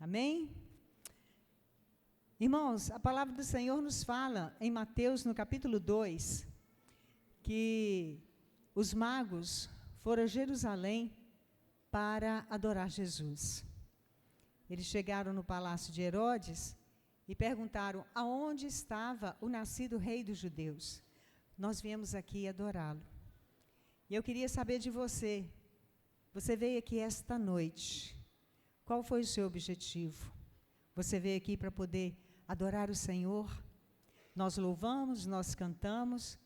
Amém? Irmãos, a palavra do Senhor nos fala em Mateus, no capítulo 2, que os magos foram a Jerusalém para adorar Jesus. Eles chegaram no palácio de Herodes e perguntaram aonde estava o nascido rei dos judeus. Nós viemos aqui adorá-lo. E eu queria saber de você. Você veio aqui esta noite. Qual foi o seu objetivo? Você veio aqui para poder adorar o Senhor? Nós louvamos, nós cantamos,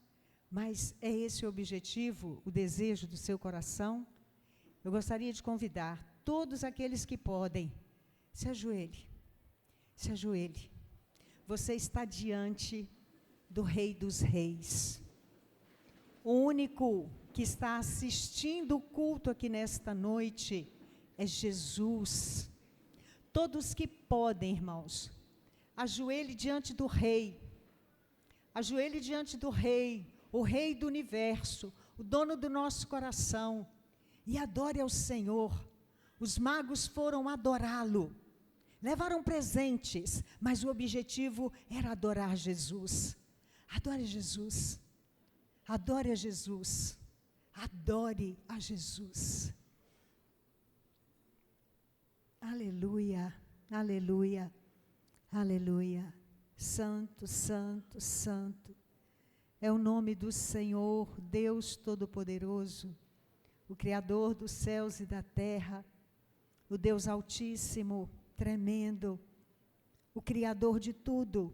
mas é esse o objetivo, o desejo do seu coração? Eu gostaria de convidar todos aqueles que podem, se ajoelhe, se ajoelhe. Você está diante do Rei dos Reis. O único que está assistindo o culto aqui nesta noite é Jesus. Todos que podem, irmãos, ajoelhe diante do Rei. Ajoelhe diante do Rei, o Rei do universo, o dono do nosso coração, e adore ao Senhor. Os magos foram adorá-lo. Levaram presentes, mas o objetivo era adorar Jesus. Adore Jesus. Adore a Jesus. Adore a Jesus. Aleluia, aleluia, aleluia. Santo, santo, santo. É o nome do Senhor, Deus Todo-Poderoso, o Criador dos céus e da terra, o Deus Altíssimo, tremendo, o Criador de tudo,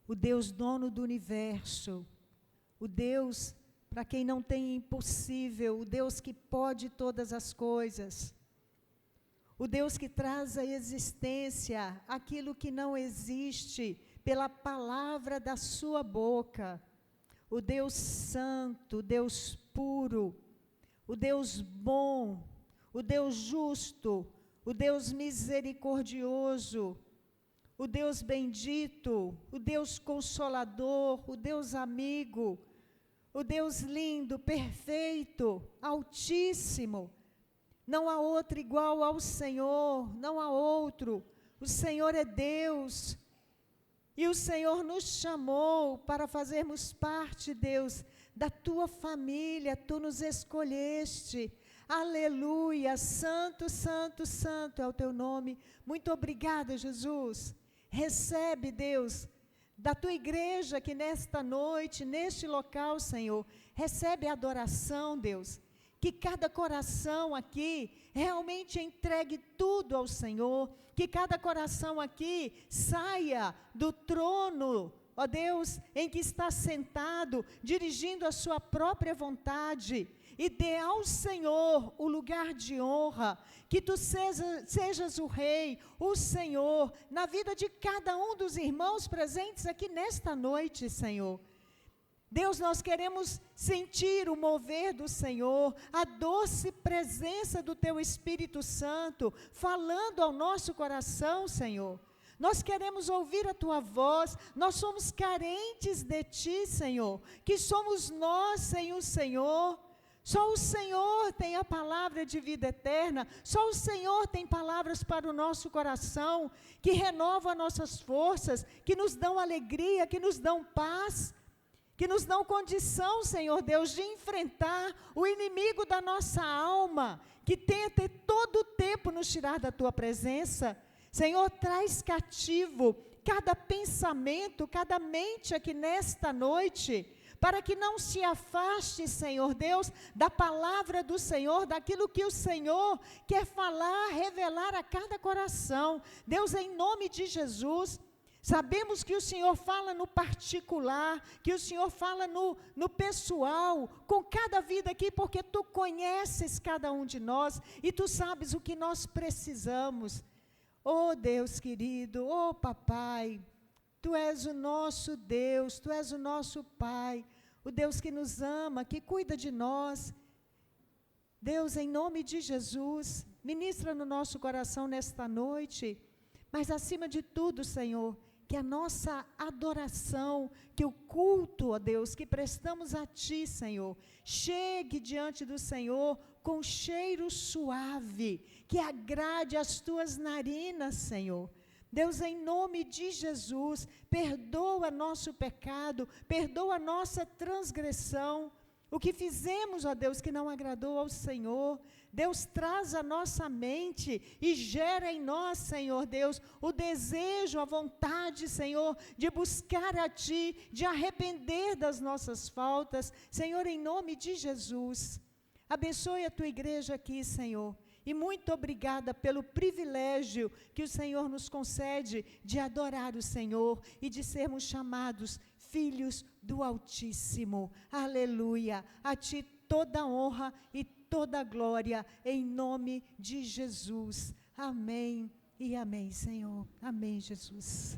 o Deus dono do universo, o Deus para quem não tem impossível, o Deus que pode todas as coisas, o Deus que traz à existência aquilo que não existe pela palavra da sua boca, o Deus santo, o Deus puro, o Deus bom, o Deus justo, o Deus misericordioso, o Deus bendito, o Deus consolador, o Deus amigo, o Deus lindo, perfeito, altíssimo. Não há outro igual ao Senhor, não há outro. O Senhor é Deus. E o Senhor nos chamou para fazermos parte, Deus, da tua família. Tu nos escolheste. Aleluia, santo, santo, santo é o teu nome. Muito obrigada, Jesus. Recebe, Deus, da tua igreja que nesta noite, neste local, Senhor, recebe a adoração, Deus. Que cada coração aqui realmente entregue tudo ao Senhor. Que cada coração aqui saia do trono, ó Deus, em que está sentado, dirigindo a sua própria vontade, e dê ao Senhor o lugar de honra, que tu sejas o Rei, o Senhor, na vida de cada um dos irmãos presentes aqui nesta noite, Senhor. Deus, nós queremos sentir o mover do Senhor, a doce presença do Teu Espírito Santo, falando ao nosso coração, Senhor. Nós queremos ouvir a Tua voz, nós somos carentes de Ti, Senhor, que somos nós sem o Senhor. Só o Senhor tem a palavra de vida eterna, só o Senhor tem palavras para o nosso coração, que renovam nossas forças, que nos dão alegria, que nos dão paz, que nos dão condição, Senhor Deus, de enfrentar o inimigo da nossa alma, que tenta todo o tempo nos tirar da Tua presença. Senhor, traz cativo cada pensamento, cada mente aqui nesta noite, para que não se afaste, Senhor Deus, da palavra do Senhor, daquilo que o Senhor quer falar, revelar a cada coração. Deus, em nome de Jesus, sabemos que o Senhor fala no particular, que o Senhor fala no pessoal, com cada vida aqui, porque Tu conheces cada um de nós e Tu sabes o que nós precisamos. Oh Deus querido, oh Papai, Tu és o nosso Deus, Tu és o nosso Pai, o Deus que nos ama, que cuida de nós. Deus, em nome de Jesus, ministra no nosso coração nesta noite, mas acima de tudo, Senhor, que a nossa adoração, que o culto, ó Deus, que prestamos a Ti, Senhor, chegue diante do Senhor com cheiro suave, que agrade as tuas narinas, Senhor. Deus, em nome de Jesus, perdoa nosso pecado, perdoa nossa transgressão, o que fizemos, ó Deus, que não agradou ao Senhor. Deus, traz a nossa mente e gera em nós, Senhor Deus, o desejo, a vontade, Senhor, de buscar a Ti, de arrepender das nossas faltas. Senhor, em nome de Jesus, abençoe a Tua igreja aqui, Senhor. E muito obrigada pelo privilégio que o Senhor nos concede de adorar o Senhor e de sermos chamados filhos do Altíssimo. Aleluia. A Ti toda honra e toda glória, em nome de Jesus. Amém e amém, Senhor. Amém, Jesus.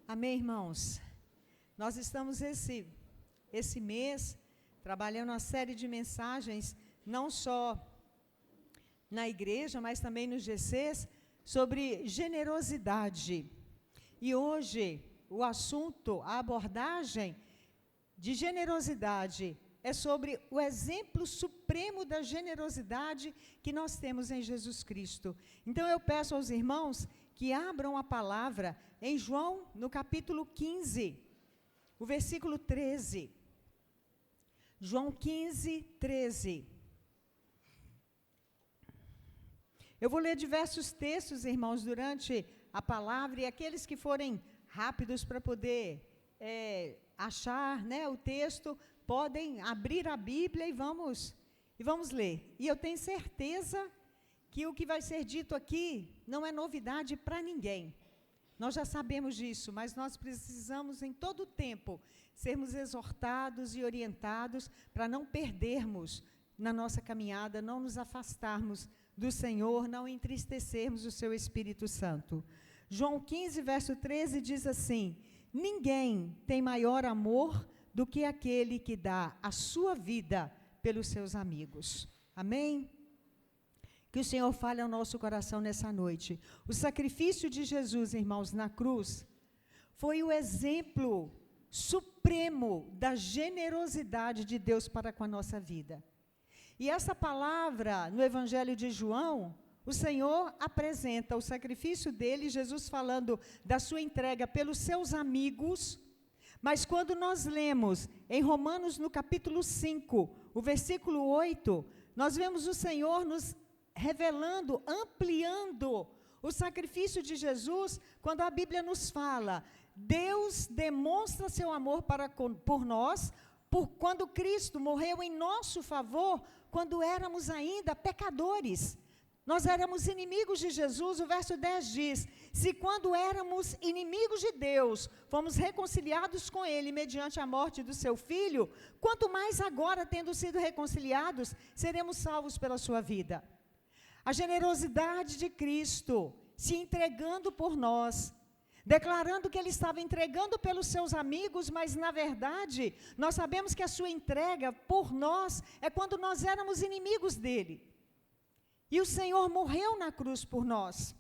Amém, irmãos? Nós estamos esse mês trabalhando uma série de mensagens, não só na igreja, mas também nos GCs, sobre generosidade. E hoje, o assunto, a abordagem de generosidade é sobre o exemplo supremo da generosidade que nós temos em Jesus Cristo. Então, eu peço aos irmãos que abram a palavra em João, no capítulo 15, o versículo 13. João 15, 13. Eu vou ler diversos textos, irmãos, durante a palavra, e aqueles que forem rápidos para poder achar, né, o texto, podem abrir a Bíblia e vamos ler. E eu tenho certeza que o que vai ser dito aqui não é novidade para ninguém. Nós já sabemos disso, mas nós precisamos em todo o tempo sermos exortados e orientados para não perdermos na nossa caminhada, não nos afastarmos do Senhor, não entristecermos o seu Espírito Santo. João 15, verso 13 diz assim: ninguém tem maior amor do que aquele que dá a sua vida pelos seus amigos. Amém? Que o Senhor fale ao nosso coração nessa noite. O sacrifício de Jesus, irmãos, na cruz, foi o exemplo supremo da generosidade de Deus para com a nossa vida. E essa palavra, no Evangelho de João, o Senhor apresenta o sacrifício dele, Jesus falando da sua entrega pelos seus amigos. Mas quando nós lemos em Romanos, no capítulo 5, o versículo 8, nós vemos o Senhor nos revelando, ampliando o sacrifício de Jesus, quando a Bíblia nos fala, Deus demonstra seu amor por nós, quando Cristo morreu em nosso favor, quando éramos ainda pecadores. Nós éramos inimigos de Jesus, o verso 10 diz, se quando éramos inimigos de Deus, fomos reconciliados com Ele mediante a morte do seu Filho, quanto mais agora, tendo sido reconciliados, seremos salvos pela sua vida. A generosidade de Cristo, se entregando por nós, declarando que Ele estava entregando pelos seus amigos, mas na verdade, nós sabemos que a sua entrega por nós é quando nós éramos inimigos dEle. E o Senhor morreu na cruz por nós.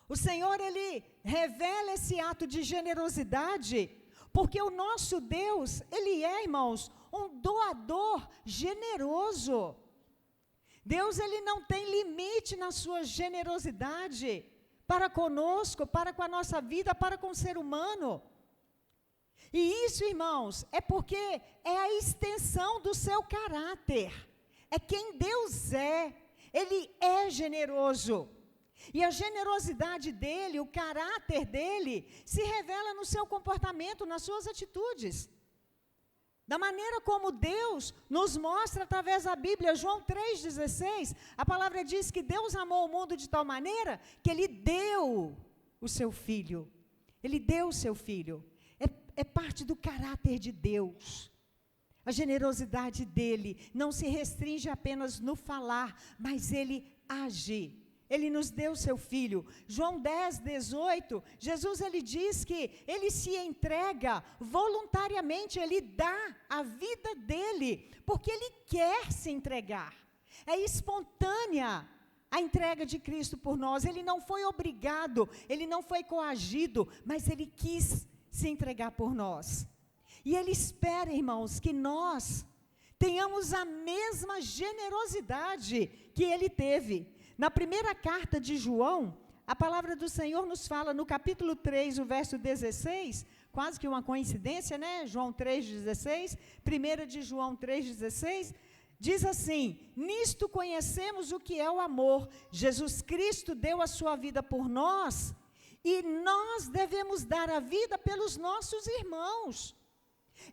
O Senhor, Ele revela esse ato de generosidade, porque o nosso Deus, Ele é, irmãos, um doador generoso. Deus, Ele não tem limite na sua generosidade para conosco, para com a nossa vida, para com o ser humano. E isso, irmãos, é porque é a extensão do seu caráter. É quem Deus é. Ele é generoso. E a generosidade dele, o caráter dele, se revela no seu comportamento, nas suas atitudes. Da maneira como Deus nos mostra através da Bíblia, João 3,16, a palavra diz que Deus amou o mundo de tal maneira que Ele deu o seu Filho. Ele deu o seu Filho. É parte do caráter de Deus. A generosidade dEle não se restringe apenas no falar, mas Ele age. Ele nos deu o seu Filho. João 10, 18, Jesus ele diz que Ele se entrega voluntariamente, Ele dá a vida dEle, porque Ele quer se entregar. É espontânea a entrega de Cristo por nós. Ele não foi obrigado, ele não foi coagido, mas ele quis se entregar por nós. E ele espera, irmãos, que nós tenhamos a mesma generosidade que ele teve. Na primeira carta de João, a palavra do Senhor nos fala, no capítulo 3, o verso 16, quase que uma coincidência, né? João 3,16, 1 de João 3,16, diz assim: nisto conhecemos o que é o amor. Jesus Cristo deu a sua vida por nós, e nós devemos dar a vida pelos nossos irmãos.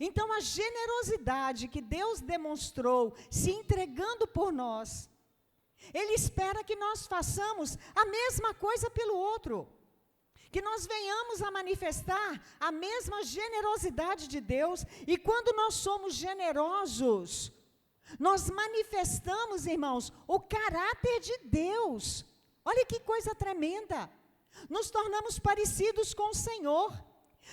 Então, a generosidade que Deus demonstrou, se entregando por nós, Ele espera que nós façamos a mesma coisa pelo outro. Que nós venhamos a manifestar a mesma generosidade de Deus. E quando nós somos generosos, nós manifestamos, irmãos, o caráter de Deus. Olha que coisa tremenda. Nos tornamos parecidos com o Senhor.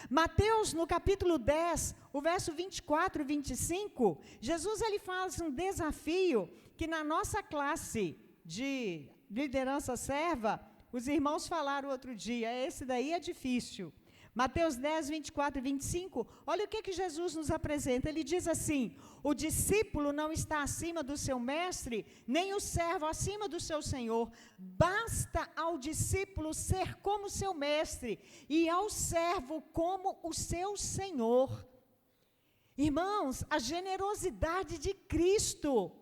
Mateus, no capítulo 10, o verso 24 e 25, Jesus ele faz um desafio que na nossa classe de liderança serva, os irmãos falaram outro dia, esse daí é difícil. Mateus 10, 24 e 25, olha o que Jesus nos apresenta. Ele diz assim: o discípulo não está acima do seu mestre, nem o servo acima do seu senhor. Basta ao discípulo ser como seu mestre, e ao servo como o seu senhor. Irmãos, a generosidade de Cristo.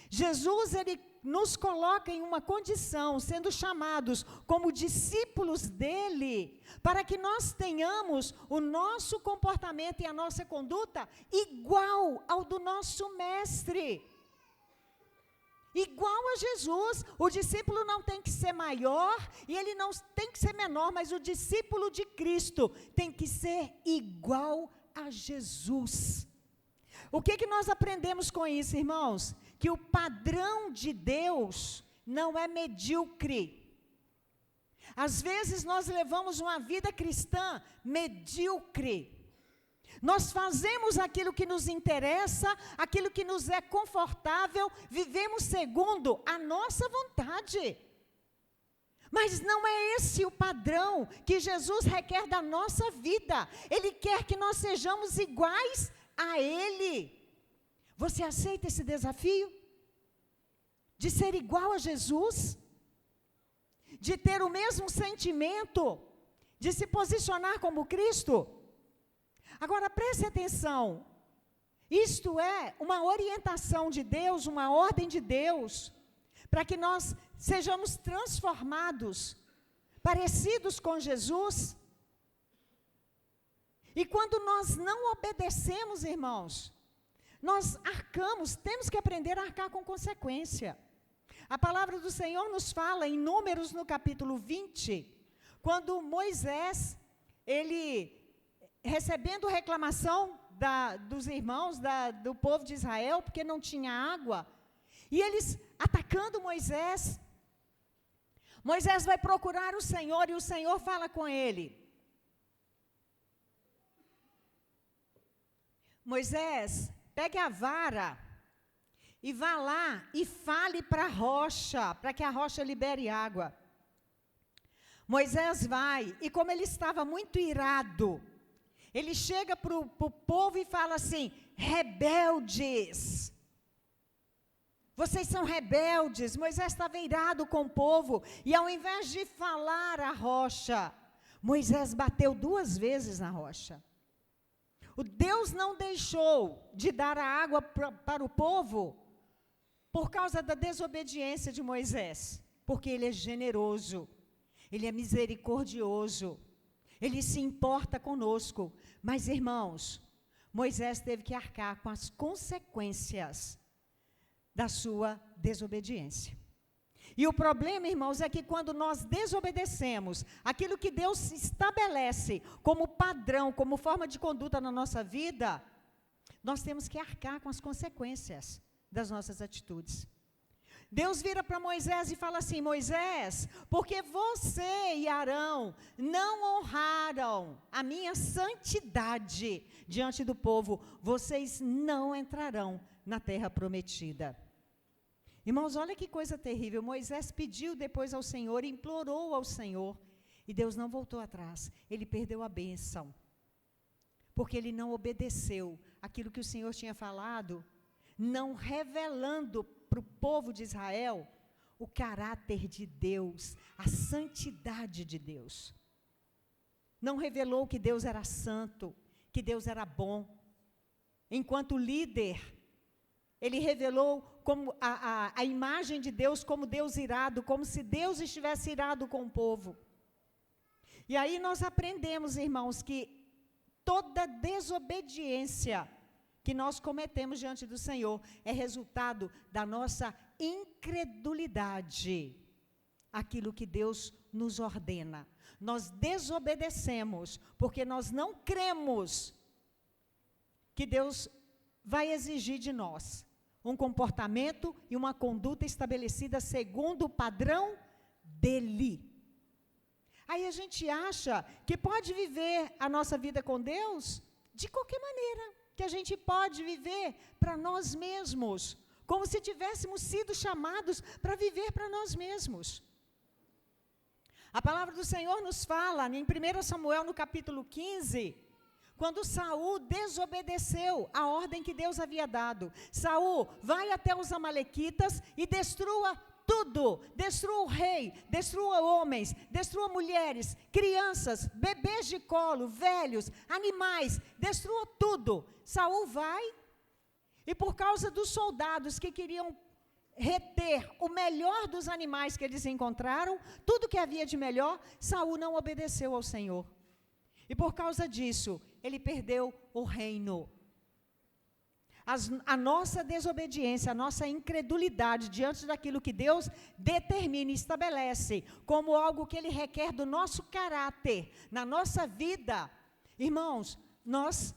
Jesus, ele nos coloca em uma condição, sendo chamados como discípulos dele, para que nós tenhamos o nosso comportamento e a nossa conduta igual ao do nosso mestre. Igual a Jesus. O discípulo não tem que ser maior e ele não tem que ser menor, mas o discípulo de Cristo tem que ser igual a Jesus. O que nós aprendemos com isso, irmãos? Que o padrão de Deus não é medíocre. Às vezes nós levamos uma vida cristã medíocre. Nós fazemos aquilo que nos interessa, aquilo que nos é confortável, vivemos segundo a nossa vontade. Mas não é esse o padrão que Jesus requer da nossa vida. Ele quer que nós sejamos iguais a Ele. Você aceita esse desafio? De ser igual a Jesus? De ter o mesmo sentimento? De se posicionar como Cristo? Agora preste atenção. Isto é uma orientação de Deus, uma ordem de Deus, para que nós sejamos transformados, parecidos com Jesus. E quando nós não obedecemos, irmãos, nós arcamos, temos que aprender a arcar com consequência. A palavra do Senhor nos fala em Números, no capítulo 20, quando Moisés, ele, recebendo reclamação dos irmãos, do povo de Israel, porque não tinha água, e eles atacando Moisés, Moisés vai procurar o Senhor, e o Senhor fala com ele: Moisés, pegue a vara e vá lá e fale para a rocha, para que a rocha libere água. Moisés vai, e como ele estava muito irado, ele chega para o povo e fala assim: rebeldes, vocês são rebeldes. Moisés estava irado com o povo, e ao invés de falar à rocha, Moisés bateu 2 vezes na rocha. O Deus não deixou de dar a água para o povo por causa da desobediência de Moisés, porque Ele é generoso, Ele é misericordioso, Ele se importa conosco. Mas, irmãos, Moisés teve que arcar com as consequências da sua desobediência. E o problema, irmãos, é que quando nós desobedecemos aquilo que Deus estabelece como padrão, como forma de conduta na nossa vida, nós temos que arcar com as consequências das nossas atitudes. Deus vira para Moisés e fala assim: Moisés, porque você e Arão não honraram a minha santidade diante do povo, vocês não entrarão na terra prometida. Irmãos, olha que coisa terrível. Moisés pediu depois ao Senhor, implorou ao Senhor, e Deus não voltou atrás. Ele perdeu a bênção, porque ele não obedeceu aquilo que o Senhor tinha falado, não revelando para o povo de Israel o caráter de Deus, a santidade de Deus. Não revelou que Deus era santo, que Deus era bom. Enquanto líder, ele revelou como a imagem de Deus como Deus irado, como se Deus estivesse irado com o povo. E aí nós aprendemos, irmãos, que toda desobediência que nós cometemos diante do Senhor é resultado da nossa incredulidade àquilo que Deus nos ordena. Nós desobedecemos porque nós não cremos que Deus vai exigir de nós um comportamento e uma conduta estabelecida segundo o padrão dele. Aí a gente acha que pode viver a nossa vida com Deus de qualquer maneira, que a gente pode viver para nós mesmos, como se tivéssemos sido chamados para viver para nós mesmos. A palavra do Senhor nos fala, em 1 Samuel, no capítulo 15, quando Saul desobedeceu a ordem que Deus havia dado. Saul, vai até os amalequitas e destrua tudo, destrua o rei, destrua homens, destrua mulheres, crianças, bebês de colo, velhos, animais, destrua tudo. Saul vai, e por causa dos soldados que queriam reter o melhor dos animais que eles encontraram, tudo que havia de melhor, Saul não obedeceu ao Senhor. E por causa disso, ele perdeu o reino. A nossa desobediência, a nossa incredulidade diante daquilo que Deus determina e estabelece como algo que Ele requer do nosso caráter, na nossa vida, irmãos, nós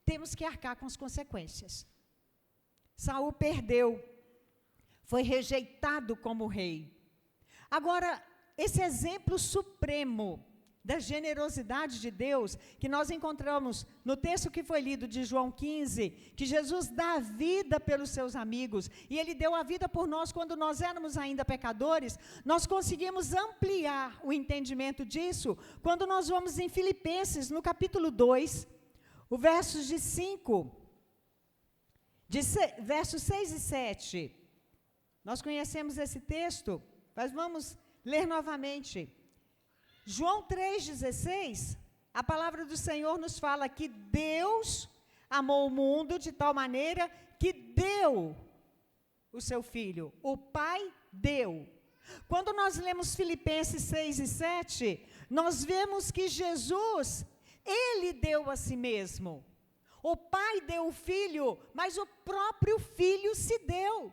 temos que arcar com as consequências. Saul perdeu, foi rejeitado como rei. Agora, esse exemplo supremo da generosidade de Deus, que nós encontramos no texto que foi lido de João 15, que Jesus dá a vida pelos seus amigos, e Ele deu a vida por nós quando nós éramos ainda pecadores. Nós conseguimos ampliar o entendimento disso quando nós vamos em Filipenses, no capítulo 2, o versos de 5, versos 6 e 7. Nós conhecemos esse texto, mas vamos ler novamente. João 3,16, a palavra do Senhor nos fala que Deus amou o mundo de tal maneira que deu o seu Filho. O Pai deu. Quando nós lemos Filipenses 6 e 7, nós vemos que Jesus, Ele deu a si mesmo. O Pai deu o Filho, mas o próprio Filho se deu.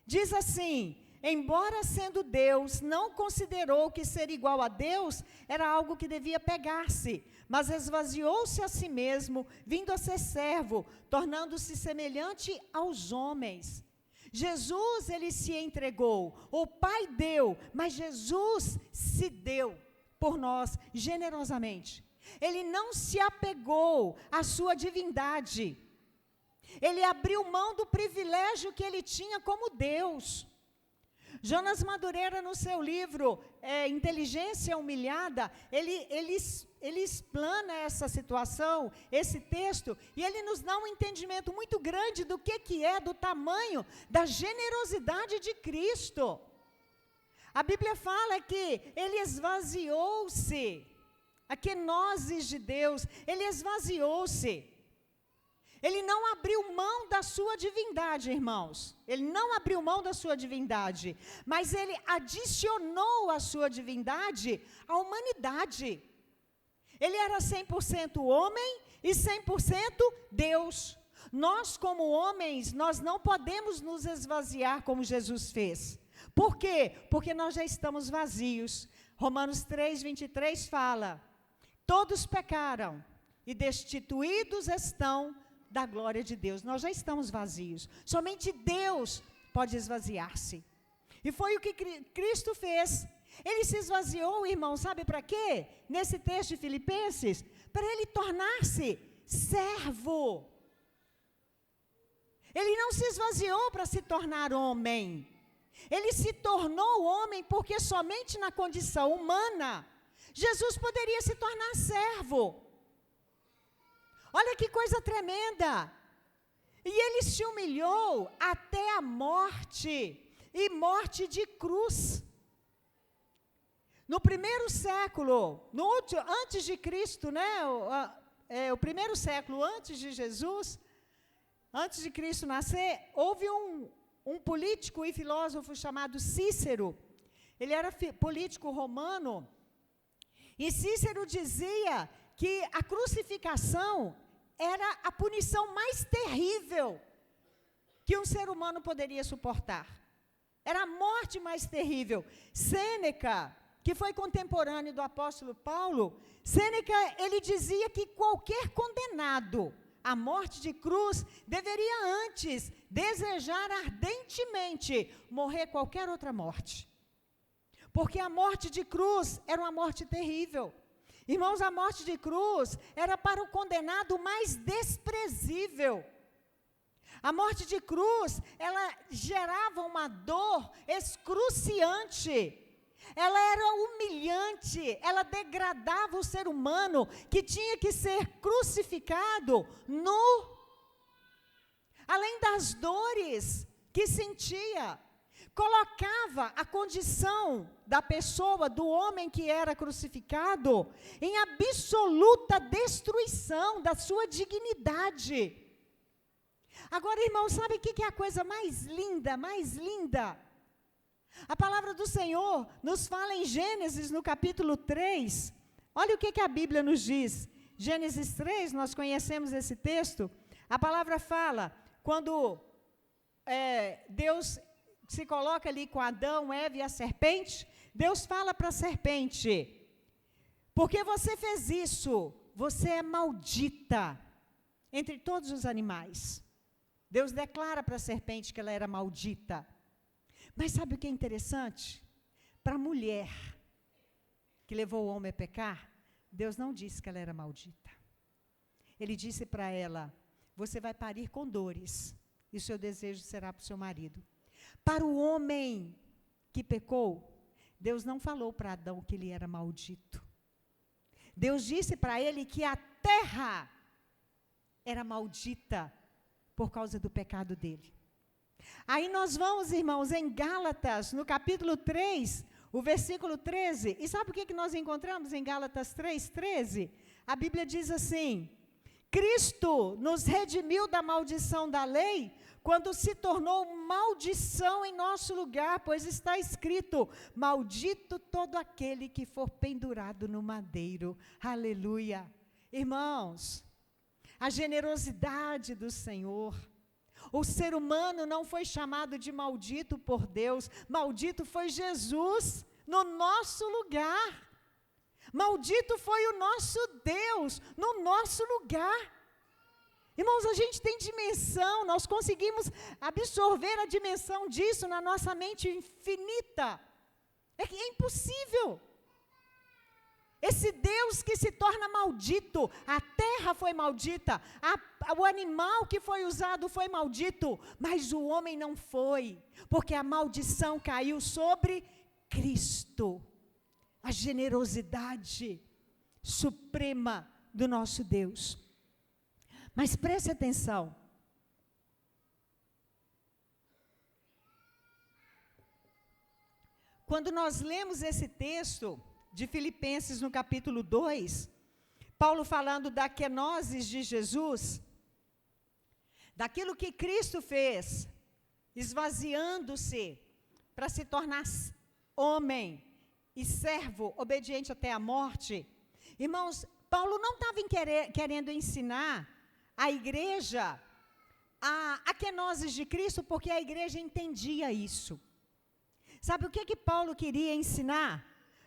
Diz assim: embora sendo Deus, não considerou que ser igual a Deus era algo que devia pegar-se, mas esvaziou-se a si mesmo, vindo a ser servo, tornando-se semelhante aos homens. Jesus, Ele se entregou, o Pai deu, mas Jesus se deu por nós generosamente. Ele não se apegou à sua divindade. Ele abriu mão do privilégio que Ele tinha como Deus. Jonas Madureira, no seu livro Inteligência Humilhada, ele explana essa situação, esse texto, e ele nos dá um entendimento muito grande do que é, do tamanho da generosidade de Cristo. A Bíblia fala que Ele esvaziou-se, a kenoses de Deus, Ele esvaziou-se. Ele não abriu mão da sua divindade, irmãos. Ele não abriu mão da sua divindade, mas Ele adicionou a sua divindade à humanidade. Ele era 100% homem e 100% Deus. Nós, como homens, nós não podemos nos esvaziar como Jesus fez. Por quê? Porque nós já estamos vazios. Romanos 3:23 fala: todos pecaram e destituídos estão da glória de Deus. Nós já estamos vazios. Somente Deus pode esvaziar-se. E foi o que Cristo fez. Ele se esvaziou, irmão, sabe para quê? Nesse texto de Filipenses, para Ele tornar-se servo. Ele não se esvaziou para se tornar homem. Ele se tornou homem porque somente na condição humana, Jesus poderia se tornar servo. Olha que coisa tremenda. E ele se humilhou até a morte, e morte de cruz. No primeiro século, antes de Cristo, né? O primeiro século antes de Jesus, antes de Cristo nascer, houve um político e filósofo chamado Cícero. Ele era político romano, e Cícero dizia que a crucificação era a punição mais terrível que um ser humano poderia suportar. Era a morte mais terrível. Sêneca, que foi contemporâneo do apóstolo Paulo, Sêneca, ele dizia que qualquer condenado à morte de cruz deveria antes desejar ardentemente morrer qualquer outra morte. Porque a morte de cruz era uma morte terrível. Irmãos, a morte de cruz era para o condenado mais desprezível. A morte de cruz, ela gerava uma dor excruciante. Ela era humilhante, ela degradava o ser humano que tinha que ser crucificado nu. Além das dores que sentia, colocava a condição da pessoa, do homem que era crucificado, em absoluta destruição da sua dignidade. Agora, irmão, sabe o que é a coisa mais linda, mais linda? A palavra do Senhor nos fala em Gênesis, no capítulo 3. Olha o que a Bíblia nos diz. Gênesis 3, nós conhecemos esse texto. A palavra fala, quando Deus se coloca ali com Adão, Eva e a serpente, Deus fala para a serpente: porque você fez isso, você é maldita entre todos os animais. Deus declara para a serpente que ela era maldita. Mas sabe o que é interessante? Para a mulher que levou o homem a pecar, Deus não disse que ela era maldita. Ele disse para ela: você vai parir com dores, e o seu desejo será para o seu marido. Para o homem que pecou, Deus não falou para Adão que ele era maldito. Deus disse para ele que a terra era maldita por causa do pecado dele. Aí nós vamos, irmãos, em Gálatas, no capítulo 3, o versículo 13. E sabe o que nós encontramos em Gálatas 3:13? A Bíblia diz assim: Cristo nos redimiu da maldição da lei, quando se tornou maldição em nosso lugar, pois está escrito: maldito todo aquele que for pendurado no madeiro. Aleluia. Irmãos, a generosidade do Senhor. O ser humano não foi chamado de maldito por Deus, maldito foi Jesus no nosso lugar. Maldito foi o nosso Deus no nosso lugar. Irmãos, a gente tem dimensão, nós conseguimos absorver a dimensão disso na nossa mente infinita. É impossível. Esse Deus que se torna maldito, a terra foi maldita, o animal que foi usado foi maldito, mas o homem não foi, porque a maldição caiu sobre Cristo. A generosidade suprema do nosso Deus. Mas preste atenção. Quando nós lemos esse texto de Filipenses, no capítulo 2, Paulo falando da kenosis de Jesus, daquilo que Cristo fez, esvaziando-se para se tornar homem e servo, obediente até a morte. Irmãos, Paulo não estava querendo ensinar a igreja a kenosis de Cristo, porque a igreja entendia isso. Sabe o que Paulo queria ensinar?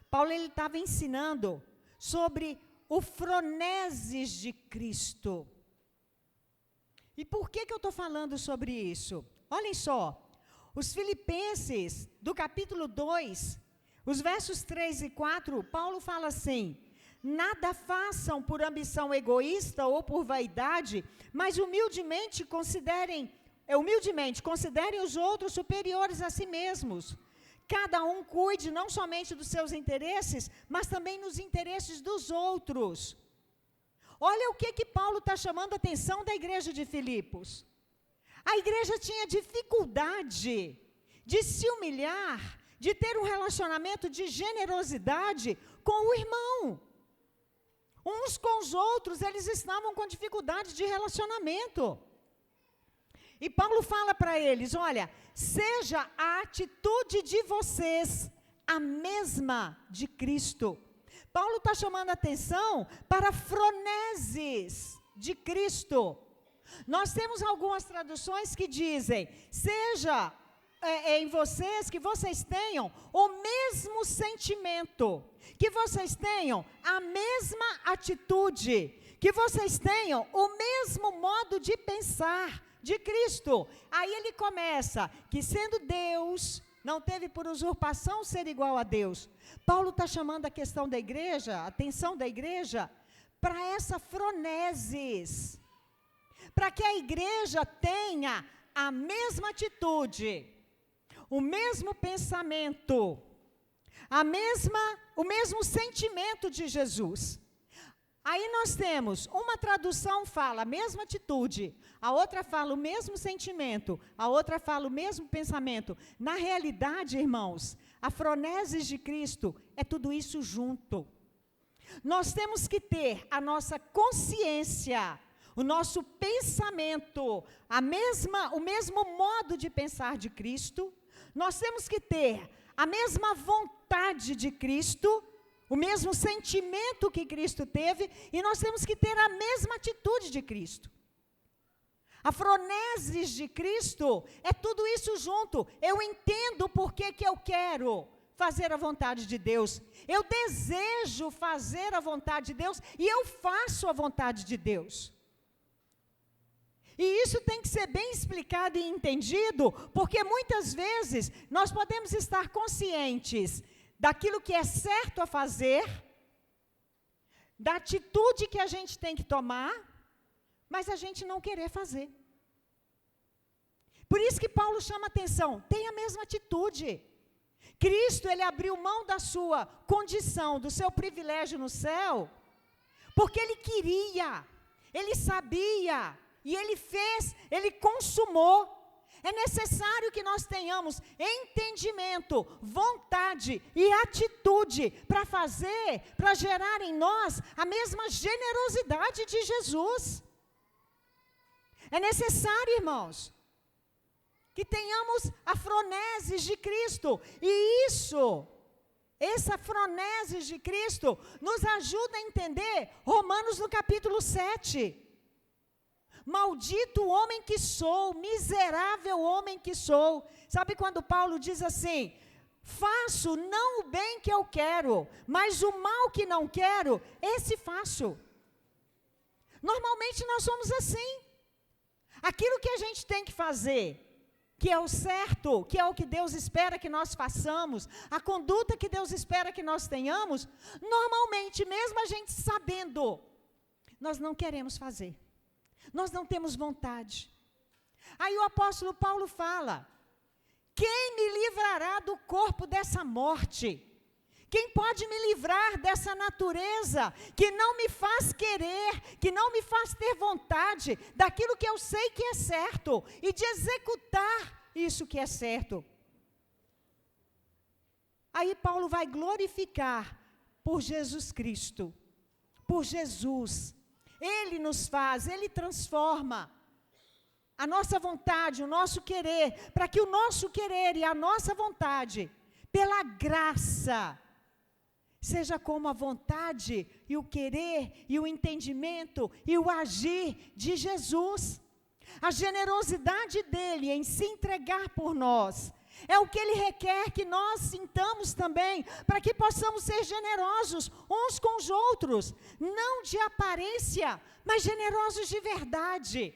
Paulo estava ensinando sobre o froneses de Cristo. E por que eu estou falando sobre isso? Olhem só, os Filipenses, do capítulo 2, os versos 3 e 4, Paulo fala assim: nada façam por ambição egoísta ou por vaidade, mas humildemente considerem humildemente, considerem os outros superiores a si mesmos. Cada um cuide não somente dos seus interesses, mas também nos interesses dos outros. Olha o que Paulo está chamando a atenção da igreja de Filipos. A igreja tinha dificuldade de se humilhar, de ter um relacionamento de generosidade com o irmão. Uns com os outros, eles estavam com dificuldade de relacionamento. E Paulo fala para eles, olha, seja a atitude de vocês a mesma de Cristo. Paulo está chamando a atenção para a froneses de Cristo. Nós temos algumas traduções que dizem, seja em vocês, que vocês tenham o mesmo sentimento, que vocês tenham a mesma atitude, que vocês tenham o mesmo modo de pensar de Cristo. Aí ele começa, que sendo Deus, não teve por usurpação ser igual a Deus. Paulo está chamando a questão da igreja, a atenção da igreja, para essa froneses, para que a igreja tenha a mesma atitude, o mesmo pensamento, o mesmo sentimento de Jesus. Aí nós temos, uma tradução fala a mesma atitude, a outra fala o mesmo sentimento, a outra fala o mesmo pensamento. Na realidade, irmãos, a froneses de Cristo é tudo isso junto. Nós temos que ter a nossa consciência, o nosso pensamento, o mesmo modo de pensar de Cristo. Nós temos que ter a mesma vontade de Cristo, o mesmo sentimento que Cristo teve, e nós temos que ter a mesma atitude de Cristo. A froneses de Cristo é tudo isso junto. Eu entendo por que eu quero fazer a vontade de Deus. Eu desejo fazer a vontade de Deus e eu faço a vontade de Deus. E isso tem que ser bem explicado e entendido, porque muitas vezes nós podemos estar conscientes daquilo que é certo a fazer, da atitude que a gente tem que tomar, mas a gente não querer fazer. Por isso que Paulo chama atenção, tenha a mesma atitude. Cristo, ele abriu mão da sua condição, do seu privilégio no céu, porque ele queria, ele sabia, e ele fez, ele consumou. É necessário que nós tenhamos entendimento, vontade e atitude para fazer, para gerar em nós a mesma generosidade de Jesus. É necessário, irmãos, que tenhamos a froneses de Cristo. E essa froneses de Cristo nos ajuda a entender Romanos no capítulo 7. Maldito o homem que sou, miserável homem que sou. Sabe quando Paulo diz assim, faço não o bem que eu quero, mas o mal que não quero, esse faço. Normalmente nós somos assim. Aquilo que a gente tem que fazer, que é o certo, que é o que Deus espera que nós façamos, a conduta que Deus espera que nós tenhamos, normalmente, mesmo a gente sabendo, nós não queremos fazer. Nós não temos vontade. Aí o apóstolo Paulo fala, quem me livrará do corpo dessa morte? Quem pode me livrar dessa natureza que não me faz querer, que não me faz ter vontade daquilo que eu sei que é certo e de executar isso que é certo? Aí Paulo vai glorificar por Jesus Cristo, por Jesus. Ele nos faz, Ele transforma a nossa vontade, o nosso querer, para que o nosso querer e a nossa vontade, pela graça, seja como a vontade e o querer e o entendimento e o agir de Jesus. A generosidade dele em se entregar por nós é o que ele requer que nós sintamos também, para que possamos ser generosos uns com os outros, não de aparência, mas generosos de verdade.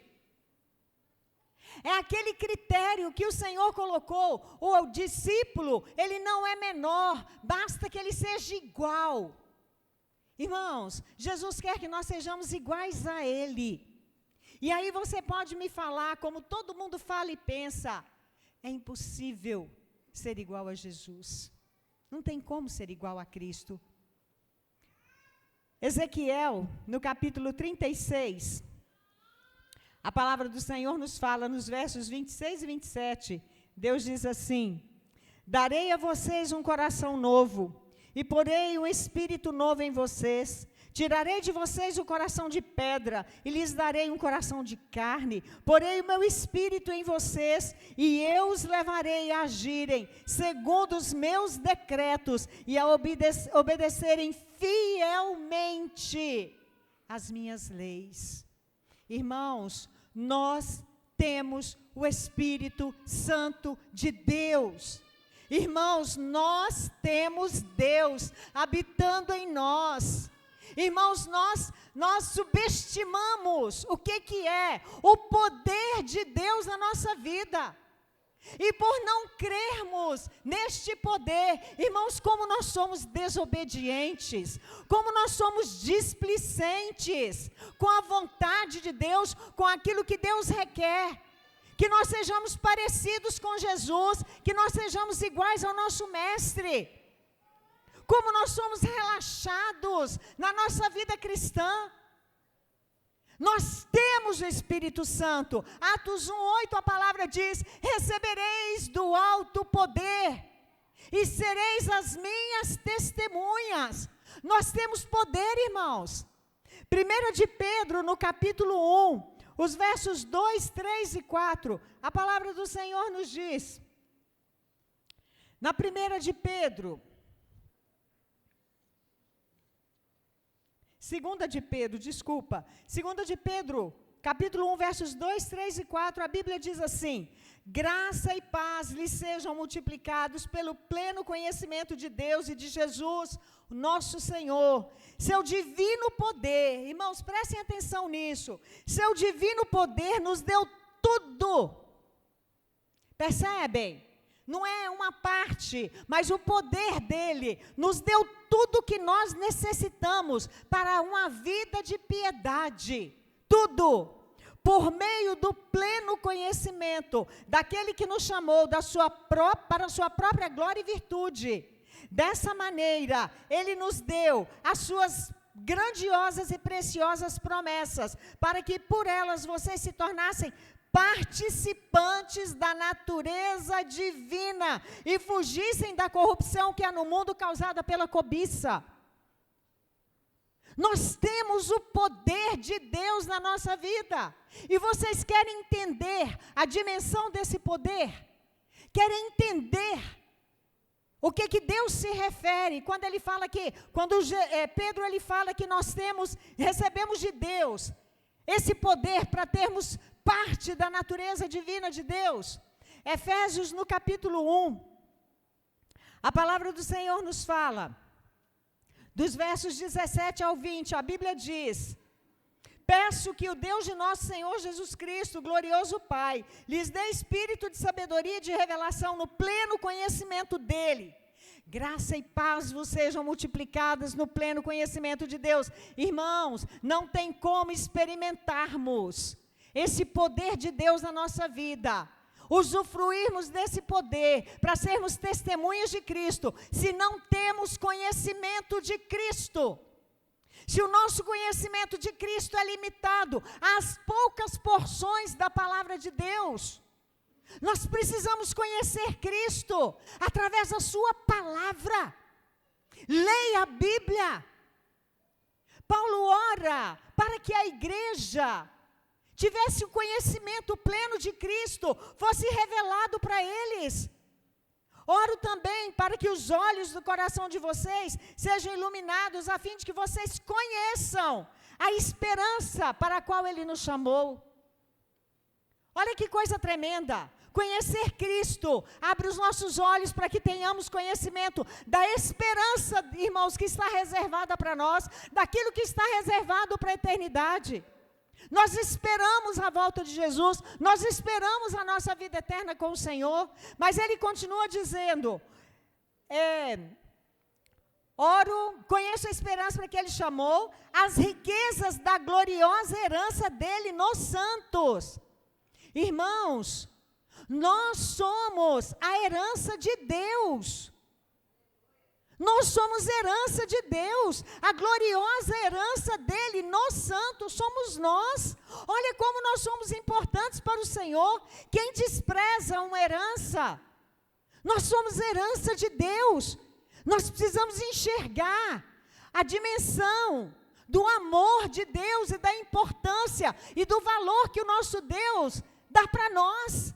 É aquele critério que o Senhor colocou, o discípulo, ele não é menor, basta que ele seja igual. Irmãos, Jesus quer que nós sejamos iguais a ele. E aí você pode me falar, como todo mundo fala e pensa, é impossível ser igual a Jesus. Não tem como ser igual a Cristo. Ezequiel, no capítulo 36, a palavra do Senhor nos fala nos versos 26 e 27, Deus diz assim: darei a vocês um coração novo, e porei um espírito novo em vocês. Tirarei de vocês o coração de pedra, e lhes darei um coração de carne. Porei o meu espírito em vocês, e eu os levarei a agirem segundo os meus decretos, e a obedecerem fielmente as minhas leis. Irmãos, nós temos o Espírito Santo de Deus. Irmãos, nós temos Deus habitando em nós. Irmãos, nós subestimamos o que é o poder de Deus na nossa vida. E por não crermos neste poder, irmãos, como nós somos desobedientes, como nós somos displicentes com a vontade de Deus, com aquilo que Deus requer. Que nós sejamos parecidos com Jesus, que nós sejamos iguais ao nosso Mestre. Como nós somos relaxados na nossa vida cristã. Nós temos o Espírito Santo. Atos 1:8, a palavra diz: recebereis do alto poder, e sereis as minhas testemunhas. Nós temos poder, irmãos. 1 de Pedro, no capítulo 1, os versos 2, 3 e 4, a palavra do Senhor nos diz, na 1 de Pedro, 2 de Pedro, desculpa, 2 de Pedro, capítulo 1, versos 2, 3 e 4, a Bíblia diz assim: graça e paz lhes sejam multiplicados pelo pleno conhecimento de Deus e de Jesus, nosso Senhor. Seu divino poder, irmãos, prestem atenção nisso, seu divino poder nos deu tudo. Percebem? Não é uma parte, mas o poder dele nos deu tudo que nós necessitamos para uma vida de piedade. Tudo. Por meio do pleno conhecimento daquele que nos chamou para a sua própria glória e virtude. Dessa maneira, ele nos deu as suas grandiosas e preciosas promessas, para que por elas vocês se tornassem participantes da natureza divina e fugissem da corrupção que há no mundo causada pela cobiça. Nós temos o poder de Deus na nossa vida. E vocês querem entender a dimensão desse poder? Querem entender o que Deus se refere quando ele fala que, Pedro ele fala que nós recebemos de Deus esse poder para termos parte da natureza divina de Deus. Efésios no capítulo 1, a palavra do Senhor nos fala, dos versos 17 ao 20, a Bíblia diz: peço que o Deus de nosso Senhor Jesus Cristo, glorioso Pai, lhes dê espírito de sabedoria e de revelação no pleno conhecimento dEle. Graça e paz vos sejam multiplicadas no pleno conhecimento de Deus. Irmãos, não tem como experimentarmos esse poder de Deus na nossa vida, usufruirmos desse poder para sermos testemunhas de Cristo, se não temos conhecimento de Cristo. Se o nosso conhecimento de Cristo é limitado às poucas porções da palavra de Deus, nós precisamos conhecer Cristo através da sua palavra. Leia a Bíblia. Paulo ora para que a igreja tivesse o conhecimento pleno de Cristo, fosse revelado para eles. Oro também para que os olhos do coração de vocês sejam iluminados, a fim de que vocês conheçam a esperança para a qual Ele nos chamou. Olha que coisa tremenda. Conhecer Cristo abre os nossos olhos para que tenhamos conhecimento da esperança, irmãos, que está reservada para nós, daquilo que está reservado para a eternidade. Nós esperamos a volta de Jesus, nós esperamos a nossa vida eterna com o Senhor, mas Ele continua dizendo, Oro, conheço a esperança para que Ele chamou, as riquezas da gloriosa herança dEle nos santos. Irmãos, nós somos a herança de Deus. Nós somos herança de Deus, a gloriosa herança dEle nos santos somos nós. Olha como nós somos importantes para o Senhor. Quem despreza uma herança? Nós somos herança de Deus. Nós precisamos enxergar a dimensão do amor de Deus e da importância e do valor que o nosso Deus dá para nós.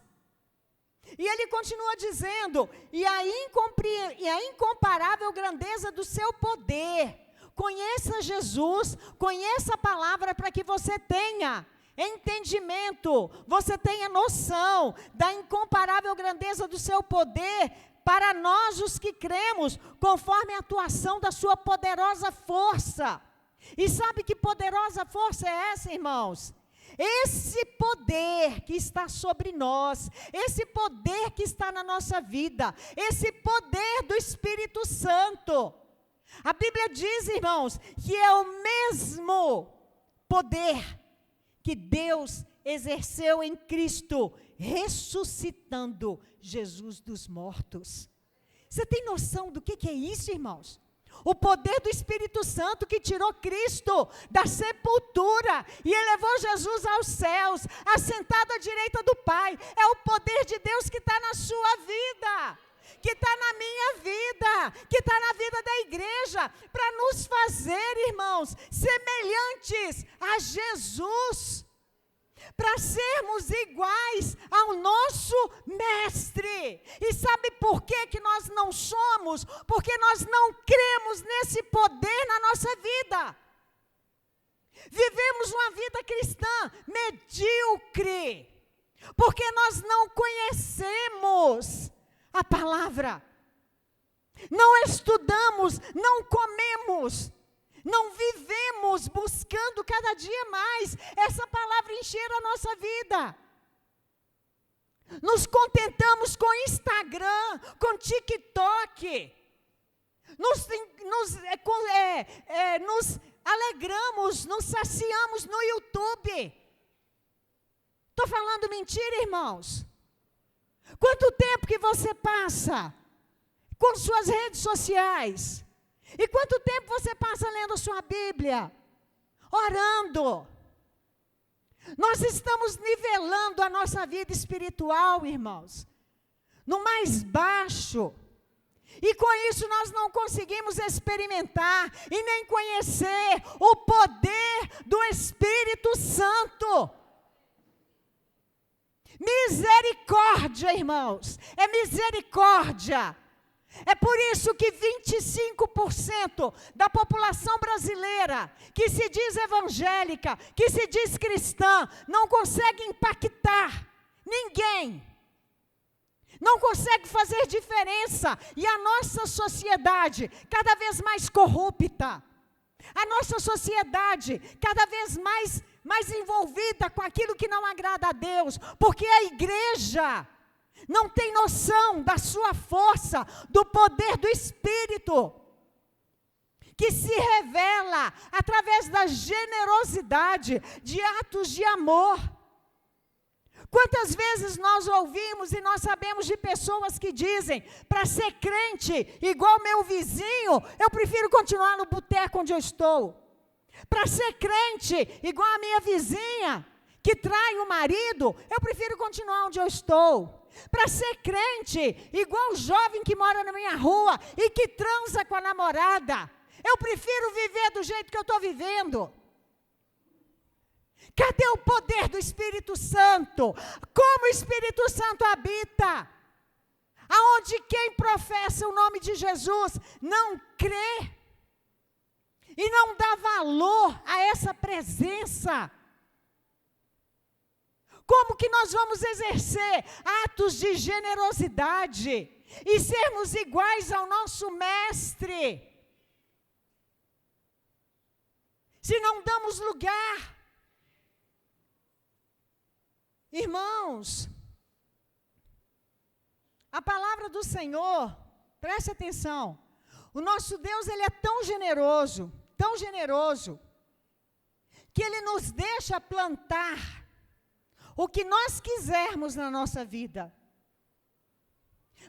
E ele continua dizendo, e a incomparável grandeza do seu poder. Conheça Jesus, conheça a palavra para que você tenha entendimento, você tenha noção da incomparável grandeza do seu poder para nós os que cremos, conforme a atuação da sua poderosa força. E sabe que poderosa força é essa, irmãos? Esse poder que está sobre nós, esse poder que está na nossa vida, esse poder do Espírito Santo. A Bíblia diz, irmãos, que é o mesmo poder que Deus exerceu em Cristo, ressuscitando Jesus dos mortos. Você tem noção do que é isso, irmãos? O poder do Espírito Santo que tirou Cristo da sepultura e elevou Jesus aos céus, assentado à direita do Pai. É o poder de Deus que está na sua vida, que está na minha vida, que está na vida da igreja, para nos fazer, irmãos, semelhantes a Jesus, para sermos iguais ao nosso mestre. E sabe por que nós não somos? Porque nós não cremos nesse poder na nossa vida. Vivemos uma vida cristã medíocre, porque nós não conhecemos a palavra, não estudamos, não comemos, não vivemos buscando cada dia mais essa palavra encher a nossa vida. Nos contentamos com Instagram, com TikTok, nos alegramos, nos saciamos no YouTube. Estou falando mentira, irmãos? Quanto tempo que você passa com suas redes sociais? E quanto tempo você passa lendo a sua Bíblia? Orando? Nós estamos nivelando a nossa vida espiritual, irmãos, no mais baixo. E com isso nós não conseguimos experimentar e nem conhecer o poder do Espírito Santo. Misericórdia, irmãos, é misericórdia. É por isso que 25% da população brasileira, que se diz evangélica, que se diz cristã, não consegue impactar ninguém. Não consegue fazer diferença. E a nossa sociedade, cada vez mais corrupta. A nossa sociedade, cada vez mais envolvida com aquilo que não agrada a Deus. Porque a igreja não tem noção da sua força, do poder do Espírito, que se revela através da generosidade, de atos de amor. Quantas vezes nós ouvimos e nós sabemos de pessoas que dizem, para ser crente igual meu vizinho, eu prefiro continuar no boteco onde eu estou. Para ser crente igual a minha vizinha, que trai o marido, eu prefiro continuar onde eu estou. Para ser crente igual o jovem que mora na minha rua e que transa com a namorada, eu prefiro viver do jeito que eu estou vivendo. Cadê o poder do Espírito Santo? Como o Espírito Santo habita? Aonde quem professa o nome de Jesus não crê e não dá valor a essa presença. Como que nós vamos exercer atos de generosidade e sermos iguais ao nosso mestre, se não damos lugar? Irmãos, a palavra do Senhor, preste atenção, O nosso Deus, Ele é tão generoso, que Ele nos deixa plantar o que nós quisermos na nossa vida.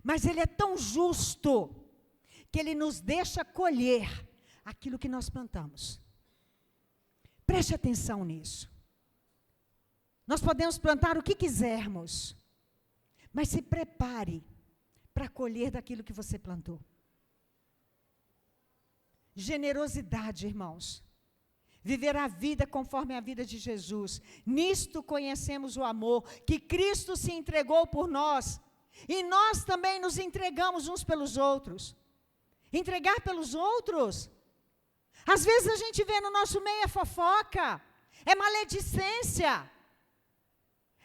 Mas Ele é tão justo, que Ele nos deixa colher aquilo que nós plantamos. Preste atenção nisso. Nós podemos plantar o que quisermos, mas se prepare para colher daquilo que você plantou. Generosidade, irmãos. Viver a vida conforme a vida de Jesus. Nisto conhecemos o amor, que Cristo se entregou por nós, e nós também nos entregamos uns pelos outros. Entregar pelos outros. Às vezes a gente vê no nosso meio fofoca, é maledicência,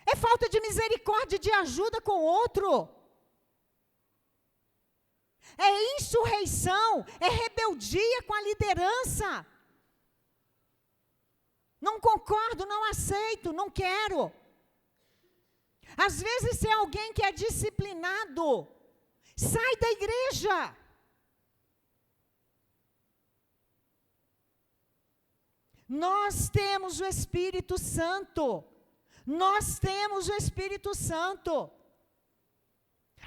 é falta de misericórdia, de ajuda com o outro. É insurreição, é rebeldia com a liderança. Não concordo, não aceito, não quero. Às vezes, se é alguém que é disciplinado, sai da igreja. Nós temos o Espírito Santo. Nós temos o Espírito Santo.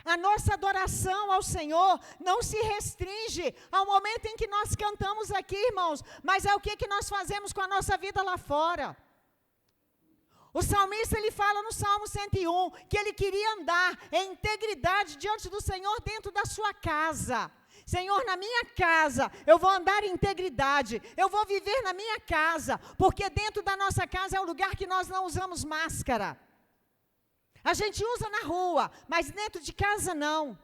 A nossa adoração ao Senhor não se restringe ao momento em que nós cantamos aqui, irmãos, mas é o que nós fazemos com a nossa vida lá fora. O salmista, ele fala no Salmo 101, que ele queria andar em integridade diante do Senhor dentro da sua casa. Senhor, na minha casa, eu vou andar em integridade, eu vou viver na minha casa, porque dentro da nossa casa é o lugar que nós não usamos máscara. A gente usa na rua, mas dentro de casa não.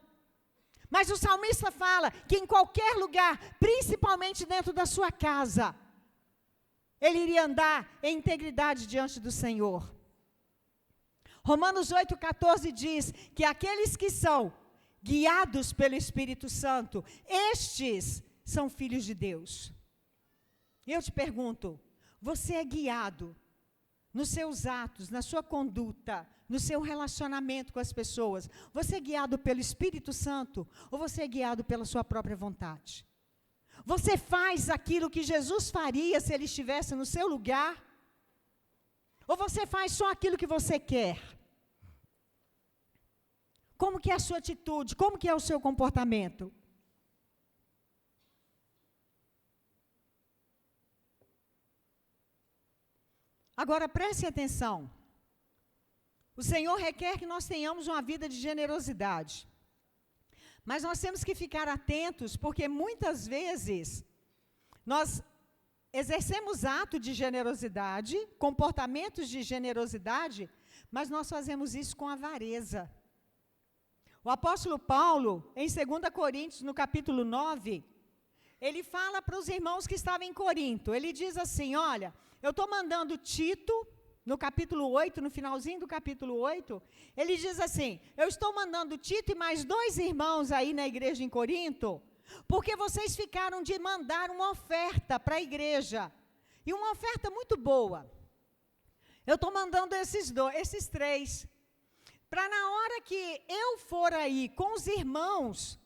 Mas o salmista fala que em qualquer lugar, principalmente dentro da sua casa, ele iria andar em integridade diante do Senhor. Romanos 8,14 diz que aqueles que são guiados pelo Espírito Santo, estes são filhos de Deus. Eu te pergunto, você é guiado nos seus atos, na sua conduta, no seu relacionamento com as pessoas? Você é guiado pelo Espírito Santo ou você é guiado pela sua própria vontade? Você faz aquilo que Jesus faria se Ele estivesse no seu lugar? Ou você faz só aquilo que você quer? Como que é a sua atitude? Como que é o seu comportamento? Agora preste atenção. O Senhor requer que nós tenhamos uma vida de generosidade. Mas nós temos que ficar atentos, porque muitas vezes nós exercemos ato de generosidade, comportamentos de generosidade, mas nós fazemos isso com avareza. O apóstolo Paulo, em 2 Coríntios, no capítulo 9, ele fala para os irmãos que estavam em Corinto, ele diz assim, olha, eu estou mandando Tito, no capítulo 8, no finalzinho do capítulo 8, ele diz assim, eu estou mandando Tito e mais 2 irmãos aí na igreja em Corinto, porque vocês ficaram de mandar uma oferta para a igreja, e uma oferta muito boa. Eu estou mandando esses 3, para na hora que eu for aí com os irmãos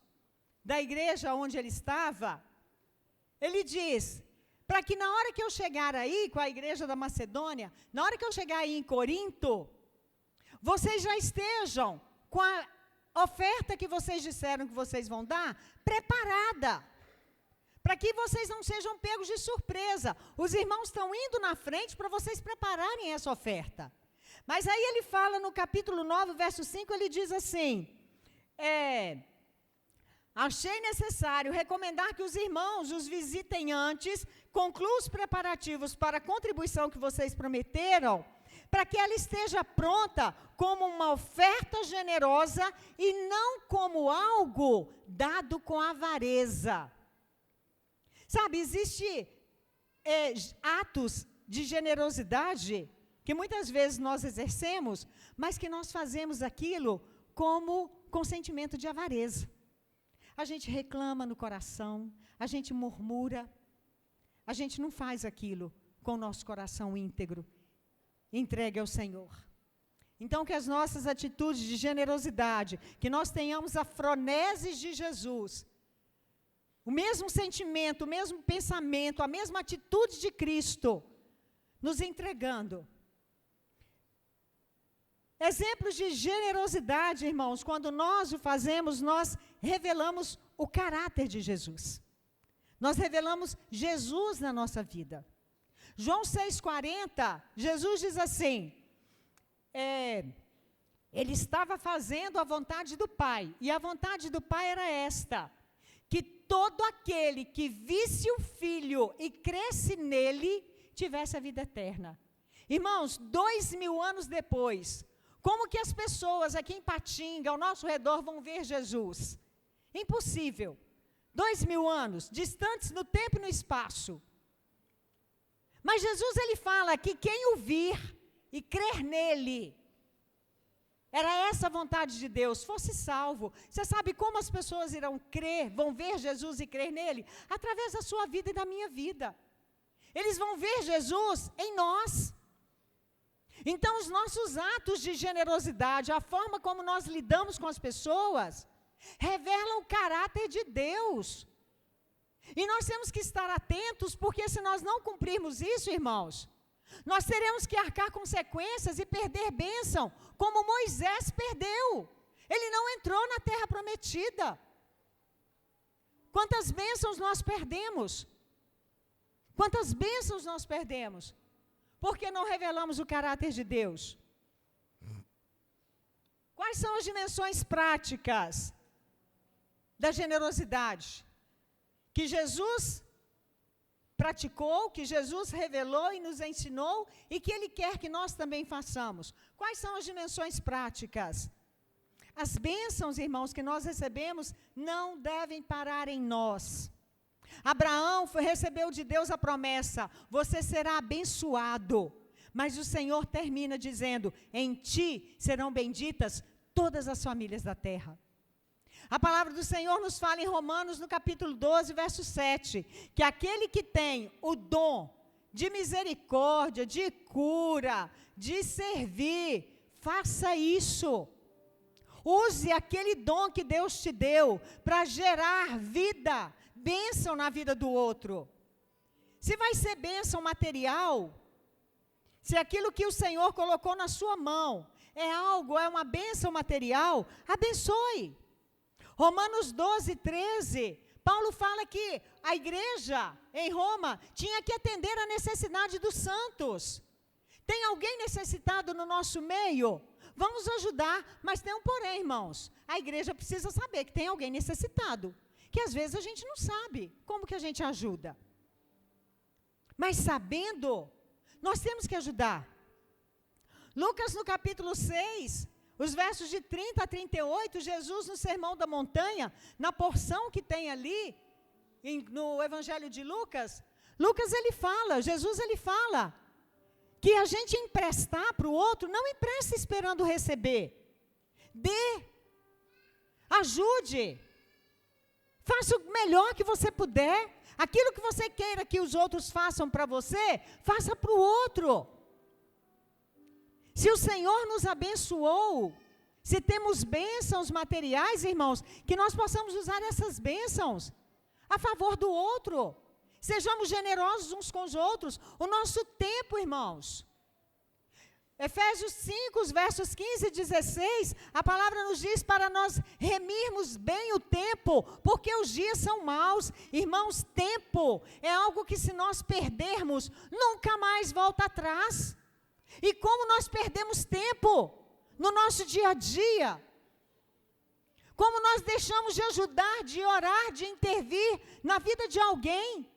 da igreja onde ele estava, ele diz, para que na hora que eu chegar aí com a igreja da Macedônia, na hora que eu chegar aí em Corinto, vocês já estejam com a oferta que vocês disseram que vocês vão dar, preparada, para que vocês não sejam pegos de surpresa. Os irmãos estão indo na frente para vocês prepararem essa oferta. Mas aí ele fala no capítulo 9, verso 5, ele diz assim, achei necessário recomendar que os irmãos os visitem antes, concluam os preparativos para a contribuição que vocês prometeram, para que ela esteja pronta como uma oferta generosa e não como algo dado com avareza. Sabe, existe atos de generosidade que muitas vezes nós exercemos, mas que nós fazemos aquilo com sentimento de avareza. A gente reclama no coração, a gente murmura, a gente não faz aquilo com o nosso coração íntegro, entregue ao Senhor. Então, que as nossas atitudes de generosidade, que nós tenhamos a froneses de Jesus, o mesmo sentimento, o mesmo pensamento, a mesma atitude de Cristo, nos entregando. Exemplos de generosidade, irmãos, quando nós o fazemos, nós revelamos o caráter de Jesus. Nós revelamos Jesus na nossa vida. João 6,40, Jesus diz assim, ele estava fazendo a vontade do Pai, e a vontade do Pai era esta, que todo aquele que visse o Filho e cresce nele, tivesse a vida eterna. Irmãos, 2000 anos depois, como que as pessoas aqui em Patinga, ao nosso redor, vão ver Jesus? Impossível. 2000 anos, distantes no tempo e no espaço. Mas Jesus, ele fala que quem o vir e crer nele, era essa a vontade de Deus, fosse salvo. Você sabe como as pessoas irão crer, vão ver Jesus e crer nele? Através da sua vida e da minha vida. Eles vão ver Jesus em nós. Então, os nossos atos de generosidade, a forma como nós lidamos com as pessoas, revelam o caráter de Deus. E nós temos que estar atentos, porque se nós não cumprirmos isso, irmãos, nós teremos que arcar consequências e perder bênção, como Moisés perdeu. Ele não entrou na terra prometida. Quantas bênçãos nós perdemos? Quantas bênçãos nós perdemos? Porque não revelamos o caráter de Deus. Quais são as dimensões práticas da generosidade que Jesus praticou, que Jesus revelou e nos ensinou e que Ele quer que nós também façamos? Quais são as dimensões práticas? As bênçãos, irmãos, que nós recebemos não devem parar em nós. Abraão recebeu de Deus a promessa, você será abençoado, mas o Senhor termina dizendo, em ti serão benditas todas as famílias da terra. A palavra do Senhor nos fala em Romanos, no capítulo 12, verso 7, que aquele que tem o dom de misericórdia, de cura, de servir, faça isso. Use aquele dom que Deus te deu para gerar vida, bênção na vida do outro. Se vai ser bênção material, se aquilo que o Senhor colocou na sua mão é uma bênção material, abençoe. Romanos 12, 13, Paulo fala que a igreja em Roma tinha que atender a necessidade dos santos. Tem alguém necessitado no nosso meio? Vamos ajudar, mas tem um porém, irmãos. A igreja precisa saber que tem alguém necessitado, que às vezes a gente não sabe como que a gente ajuda. Mas sabendo, nós temos que ajudar. Lucas, no capítulo 6, os versos de 30 a 38, Jesus no Sermão da Montanha, na porção que tem ali, no Evangelho de Lucas, Jesus ele fala, que a gente emprestar para o outro, não empreste esperando receber. Dê, ajude, faça o melhor que você puder. Aquilo que você queira que os outros façam para você, faça para o outro. Se o Senhor nos abençoou, se temos bênçãos materiais, irmãos, que nós possamos usar essas bênçãos a favor do outro. Sejamos generosos uns com os outros. O nosso tempo, irmãos. Efésios 5, os versos 15 e 16, a palavra nos diz para nós remirmos bem o tempo, porque os dias são maus. Irmãos, tempo é algo que se nós perdermos, nunca mais volta atrás. E como nós perdemos tempo no nosso dia a dia? Como nós deixamos de ajudar, de orar, de intervir na vida de alguém,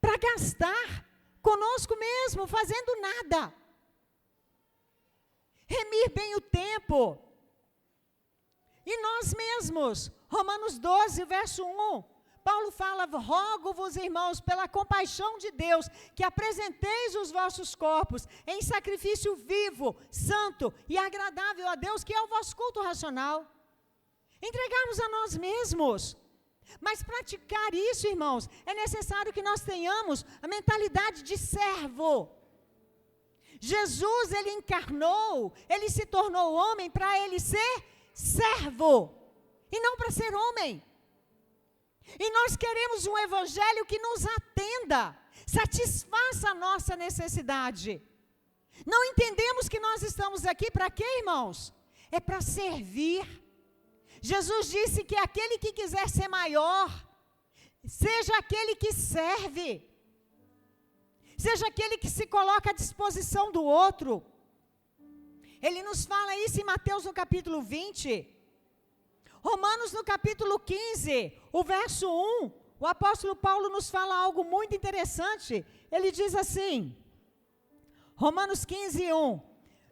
para gastar conosco mesmo, fazendo nada. Remir bem o tempo. E nós mesmos, Romanos 12, verso 1, Paulo fala, rogo-vos, irmãos, pela compaixão de Deus, que apresenteis os vossos corpos em sacrifício vivo, santo e agradável a Deus, que é o vosso culto racional. Entregarmos a nós mesmos. Mas praticar isso, irmãos, é necessário que nós tenhamos a mentalidade de servo. Jesus, ele encarnou, ele se tornou homem para ele ser servo, e não para ser homem. E nós queremos um evangelho que nos atenda, satisfaça a nossa necessidade. Não entendemos que nós estamos aqui para quê, irmãos? É para servir. Jesus disse que aquele que quiser ser maior, seja aquele que serve. Seja aquele que se coloca à disposição do outro. Ele nos fala isso em Mateus no capítulo 20. Romanos no capítulo 15, o verso 1, o apóstolo Paulo nos fala algo muito interessante. Ele diz assim, Romanos 15, 1,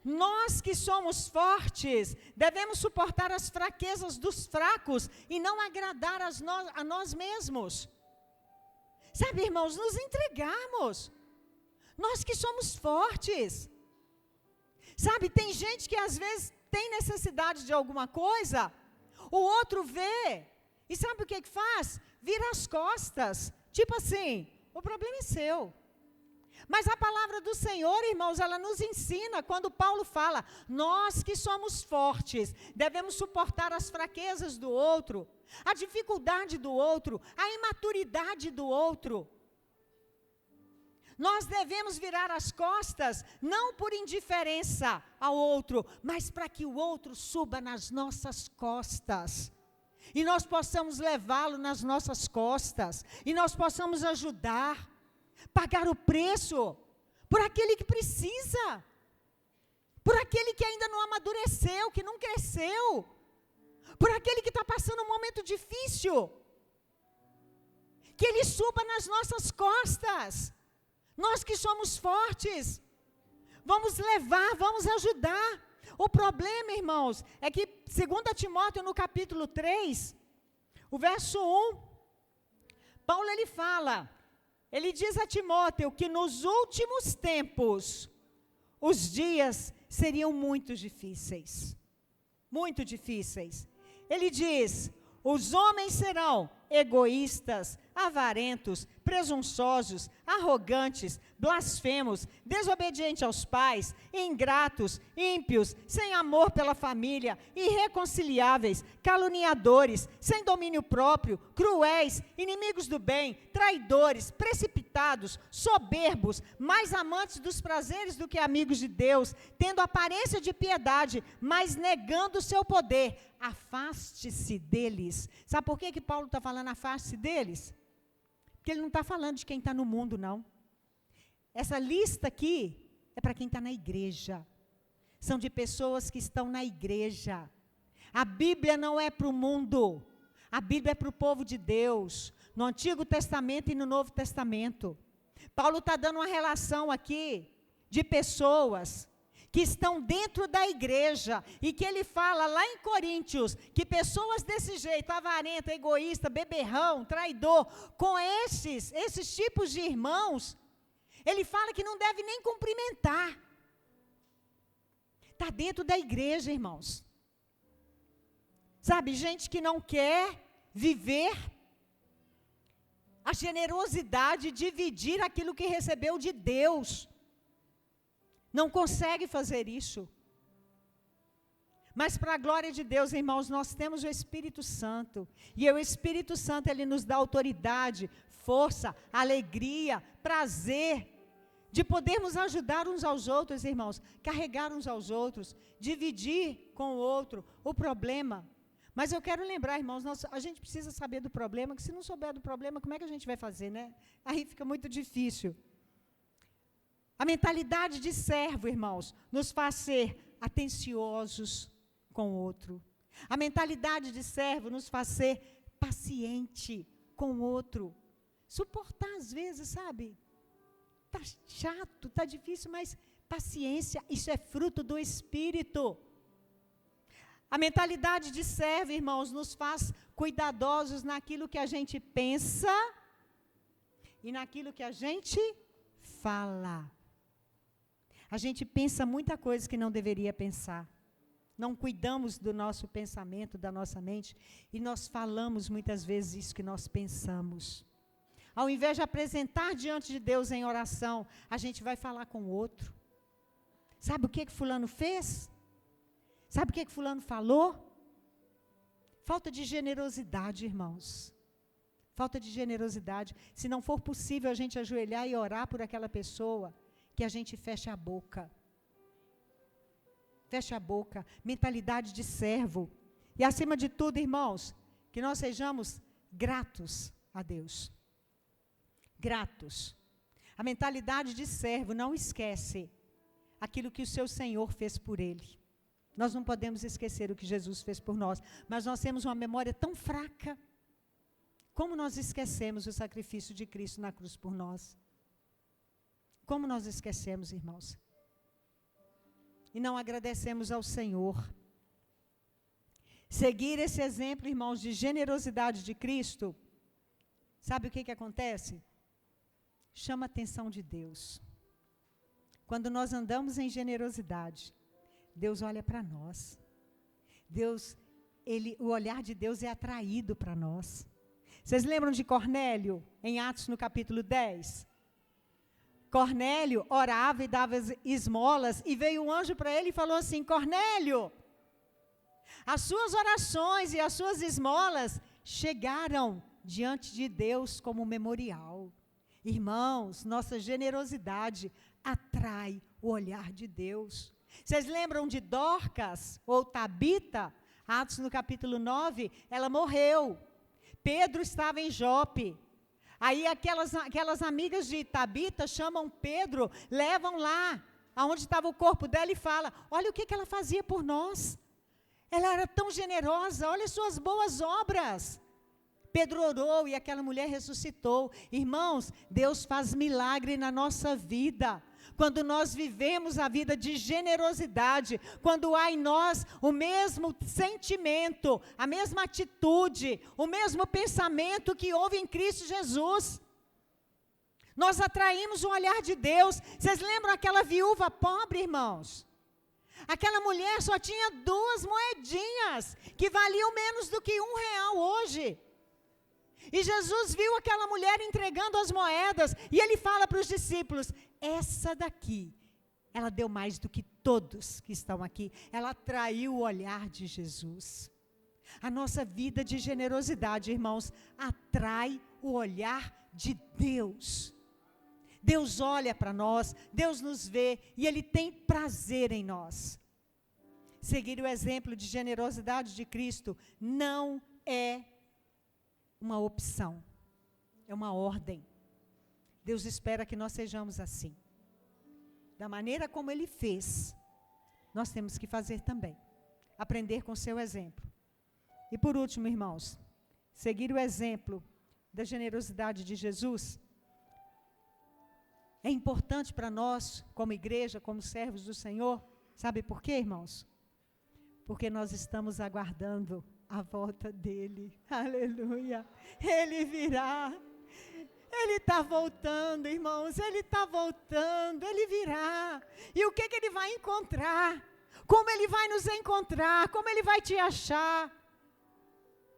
nós que somos fortes, devemos suportar as fraquezas dos fracos e não agradar a nós mesmos. Sabe, irmãos, nos entregarmos. Nós que somos fortes. Sabe, tem gente que às vezes tem necessidade de alguma coisa, o outro vê, e sabe o que faz? Vira as costas, tipo assim, o problema é seu. Mas a palavra do Senhor, irmãos, ela nos ensina, quando Paulo fala, nós que somos fortes, devemos suportar as fraquezas do outro, a dificuldade do outro, a imaturidade do outro. Nós devemos virar as costas, não por indiferença ao outro, mas para que o outro suba nas nossas costas. E nós possamos levá-lo nas nossas costas. E nós possamos ajudar, pagar o preço por aquele que precisa. Por aquele que ainda não amadureceu, que não cresceu. Por aquele que está passando um momento difícil. Que ele suba nas nossas costas. Nós que somos fortes, vamos levar, vamos ajudar. O problema, irmãos, é que 2 Timóteo no capítulo 3, o verso 1, Paulo ele fala, ele diz a Timóteo que nos últimos tempos, os dias seriam muito difíceis. Muito difíceis. Ele diz, os homens serão egoístas, avarentos, presunçosos, arrogantes, blasfemos, desobedientes aos pais, ingratos, ímpios, sem amor pela família, irreconciliáveis, caluniadores, sem domínio próprio, cruéis, inimigos do bem, traidores, precipitados, soberbos, mais amantes dos prazeres do que amigos de Deus, tendo aparência de piedade, mas negando o seu poder. Afaste-se deles. Sabe por que Paulo está falando afaste-se deles? Porque ele não está falando de quem está no mundo, não. Essa lista aqui é para quem está na igreja. São de pessoas que estão na igreja. A Bíblia não é para o mundo. A Bíblia é para o povo de Deus. No Antigo Testamento e no Novo Testamento. Paulo está dando uma relação aqui de pessoas que estão dentro da igreja, e que ele fala lá em Coríntios, que pessoas desse jeito, avarento, egoísta, beberrão, traidor, com esses tipos de irmãos, ele fala que não deve nem cumprimentar. Está dentro da igreja, irmãos. Sabe, gente que não quer viver a generosidade, dividir aquilo que recebeu de Deus. Não consegue fazer isso. Mas para a glória de Deus, irmãos, nós temos o Espírito Santo. E o Espírito Santo, ele nos dá autoridade, força, alegria, prazer, de podermos ajudar uns aos outros, irmãos, carregar uns aos outros, dividir com o outro o problema. Mas eu quero lembrar, irmãos, a gente precisa saber do problema, que se não souber do problema, como é que a gente vai fazer, né? Aí fica muito difícil. A mentalidade de servo, irmãos, nos faz ser atenciosos com o outro. A mentalidade de servo nos faz ser paciente com o outro. Suportar às vezes, sabe? Está chato, está difícil, mas paciência, isso é fruto do Espírito. A mentalidade de servo, irmãos, nos faz cuidadosos naquilo que a gente pensa e naquilo que a gente fala. A gente pensa muita coisa que não deveria pensar. Não cuidamos do nosso pensamento, da nossa mente, e nós falamos muitas vezes isso que nós pensamos. Ao invés de apresentar diante de Deus em oração, a gente vai falar com o outro. Sabe o que fulano fez? Sabe o que fulano falou? Falta de generosidade, irmãos. falta de generosidade. Se não for possível a gente ajoelhar e orar por aquela pessoa, que a gente feche a boca. Feche a boca, mentalidade de servo. E acima de tudo, irmãos, que nós sejamos gratos a Deus. Gratos. A mentalidade de servo não esquece aquilo que o seu Senhor fez por ele. Nós não podemos esquecer o que Jesus fez por nós, mas nós temos uma memória tão fraca. Como nós esquecemos o sacrifício de Cristo na cruz por nós? Como nós esquecemos, irmãos? E não agradecemos ao Senhor. Seguir esse exemplo, irmãos, de generosidade de Cristo, sabe o que acontece? Chama a atenção de Deus. Quando nós andamos em generosidade, Deus olha para nós. O olhar de Deus é atraído para nós. Vocês lembram de Cornélio, em Atos no capítulo 10? Cornélio orava e dava esmolas, e veio um anjo para ele e falou assim: Cornélio, as suas orações e as suas esmolas chegaram diante de Deus como memorial. Irmãos, nossa generosidade atrai o olhar de Deus. Vocês lembram de Dorcas ou Tabita? Atos no capítulo 9, ela morreu. Pedro estava em Jope. Aí aquelas amigas de Tabita chamam Pedro, levam lá, aonde estava o corpo dela, e fala: olha o que ela fazia por nós. Ela era tão generosa, olha as suas boas obras. Pedro orou e aquela mulher ressuscitou. Irmãos, Deus faz milagre na nossa vida. Quando nós vivemos a vida de generosidade, quando há em nós o mesmo sentimento, a mesma atitude, o mesmo pensamento que houve em Cristo Jesus, nós atraímos o olhar de Deus. Vocês lembram aquela viúva pobre, irmãos? Aquela mulher só tinha 2 moedinhas, que valiam menos do que R$1 hoje. E Jesus viu aquela mulher entregando as moedas, e ele fala para os discípulos: essa daqui, ela deu mais do que todos que estão aqui. Ela atraiu o olhar de Jesus. A nossa vida de generosidade, irmãos, atrai o olhar de Deus. Deus olha para nós, Deus nos vê, e Ele tem prazer em nós. Seguir o exemplo de generosidade de Cristo não é uma opção, é uma ordem. Deus espera que nós sejamos assim. Da maneira como Ele fez, nós temos que fazer também. Aprender com o seu exemplo. E por último, irmãos, seguir o exemplo da generosidade de Jesus é importante para nós, como igreja, como servos do Senhor. Sabe por quê, irmãos? Porque nós estamos aguardando a volta dEle. Aleluia. Ele virá. Ele está voltando, irmãos. Ele está voltando. Ele virá. E o que Ele vai encontrar? Como Ele vai nos encontrar? Como Ele vai te achar?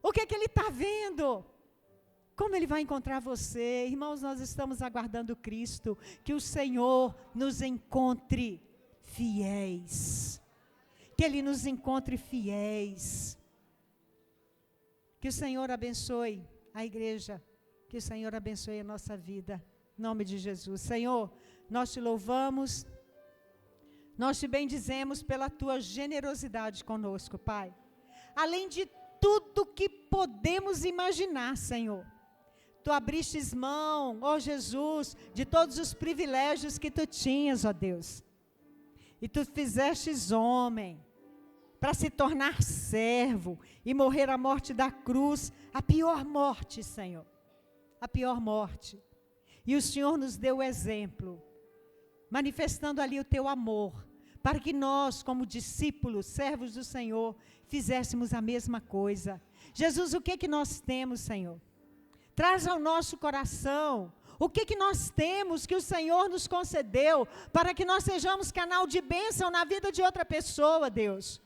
O que Ele está vendo? Como Ele vai encontrar você? Irmãos, nós estamos aguardando Cristo. Que o Senhor nos encontre fiéis. Que Ele nos encontre fiéis. Que o Senhor abençoe a igreja. Que o Senhor abençoe a nossa vida. Em nome de Jesus. Senhor, nós te louvamos. Nós te bendizemos pela tua generosidade conosco, Pai. Além de tudo que podemos imaginar, Senhor. Tu abristes mão, ó Jesus, de todos os privilégios que tu tinhas, ó Deus. E tu fizestes homem para se tornar servo e morrer a morte da cruz, a pior morte, Senhor, a pior morte. E o Senhor nos deu o exemplo, manifestando ali o teu amor, para que nós, como discípulos, servos do Senhor, fizéssemos a mesma coisa. Jesus, o que nós temos, Senhor? Traz ao nosso coração o que nós temos que o Senhor nos concedeu, para que nós sejamos canal de bênção na vida de outra pessoa, Deus.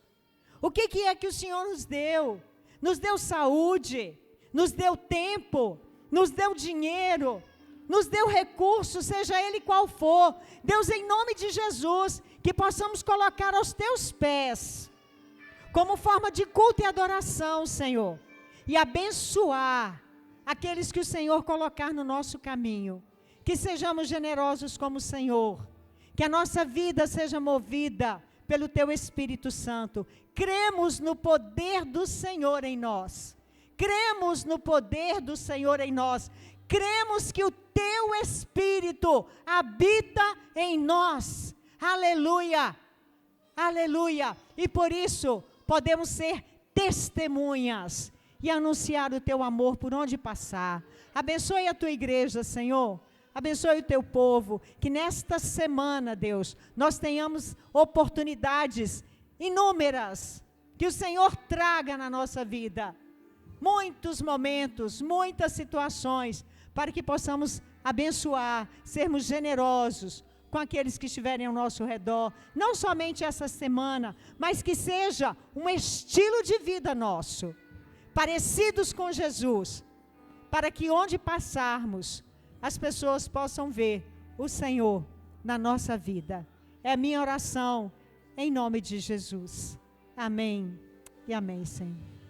O que é que o Senhor nos deu? Nos deu saúde, nos deu tempo, nos deu dinheiro, nos deu recurso, seja ele qual for. Deus, em nome de Jesus, que possamos colocar aos teus pés, como forma de culto e adoração, Senhor, e abençoar aqueles que o Senhor colocar no nosso caminho, que sejamos generosos como o Senhor, que a nossa vida seja movida pelo Teu Espírito Santo. Cremos no poder do Senhor em nós. Cremos no poder do Senhor em nós. Cremos que o Teu Espírito habita em nós. Aleluia! Aleluia! E por isso podemos ser testemunhas e anunciar o Teu amor por onde passar. Abençoe a Tua igreja, Senhor. Abençoe o Teu povo. Que nesta semana, Deus, nós tenhamos oportunidades inúmeras que o Senhor traga na nossa vida. Muitos momentos, muitas situações, para que possamos abençoar, sermos generosos com aqueles que estiverem ao nosso redor. Não somente essa semana, mas que seja um estilo de vida nosso, parecidos com Jesus, para que onde passarmos, as pessoas possam ver o Senhor na nossa vida. É a minha oração, em nome de Jesus. Amém e amém, Senhor.